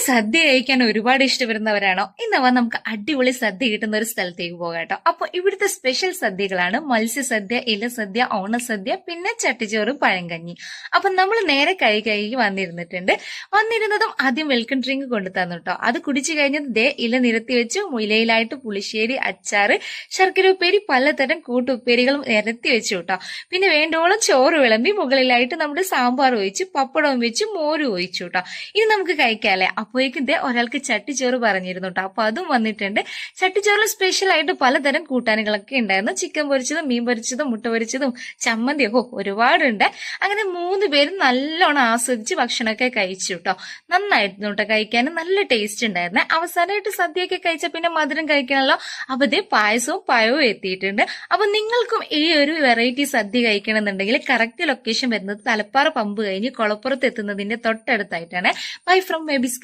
സദ്യ കഴിക്കാൻ ഒരുപാട് ഇഷ്ടപ്പെടുന്നവരാണോ? ഇന്നവ നമുക്ക് അടിപൊളി സദ്യ കിട്ടുന്ന ഒരു സ്ഥലത്തേക്ക് പോകാം കേട്ടോ. അപ്പൊ ഇവിടുത്തെ സ്പെഷ്യൽ സദ്യകളാണ് മത്സ്യസദ്യ, ഇലസദ്യ, ഓണസദ്യ, പിന്നെ ചട്ടിച്ചോറ്, പഴങ്കഞ്ഞി. അപ്പൊ നമ്മൾ നേരെ കൈ വന്നിരുന്നതും ആദ്യം വെൽക്കം ഡ്രിങ്ക് കൊണ്ടു തന്നു കേട്ടോ. അത് കുടിച്ചു കഴിഞ്ഞത് ദേ ഇല നിരത്തി വെച്ചു. ഇലയിലായിട്ട് പുളിശ്ശേരി, അച്ചാറ്, ശർക്കര ഉപ്പേരി, പലതരം കൂട്ടുപ്പേരികളും നിരത്തി വെച്ചു കേട്ടോ. പിന്നെ വേണ്ടോളം ചോറ് വിളമ്പി മുകളിലായിട്ട് നമ്മുടെ സാമ്പാർ ഒഴിച്ചു, പപ്പടവും വെച്ചു, മോരും ഒഴിച്ചു കേട്ടോ. ഇനി നമുക്ക് കഴിക്കാല്ലേ. അപ്പോഴേക്കും ഇതേ ഒരാൾക്ക് ചട്ടിച്ചോറ് പറഞ്ഞിരുന്നു കേട്ടോ. അപ്പൊ അതും വന്നിട്ടുണ്ട്. ചട്ടിച്ചോറിൽ സ്പെഷ്യൽ ആയിട്ട് പലതരം കൂട്ടാനുകളൊക്കെ ഉണ്ടായിരുന്നു. ചിക്കൻ പൊരിച്ചതും, മീൻ പൊരിച്ചതും, മുട്ട പൊരിച്ചതും, ചമ്മന്തി, ഒരുപാടുണ്ട്. അങ്ങനെ 3 പേരും നല്ലോണം ആസ്വദിച്ച് ഭക്ഷണമൊക്കെ കഴിച്ചു കേട്ടോ. നന്നായിരുന്നു കേട്ടോ കഴിക്കാനും, നല്ല ടേസ്റ്റ് ഉണ്ടായിരുന്നെ. അവസാനമായിട്ട് സദ്യയൊക്കെ കഴിച്ച പിന്നെ മധുരം കഴിക്കണമല്ലോ. അപ്പൊ ഇതേ പായസവും പഴവും എത്തിയിട്ടുണ്ട്. അപ്പൊ നിങ്ങൾക്കും ഈ ഒരു വെറൈറ്റി സദ്യ കഴിക്കണമെന്നുണ്ടെങ്കിൽ കറക്റ്റ് ലൊക്കേഷൻ വരുന്നത് തലപ്പാറ പമ്പ് കഴിഞ്ഞ് കൊളപ്പുറത്ത് എത്തുന്നതിന്റെ തൊട്ടടുത്തായിട്ടാണ്. Bye from babies.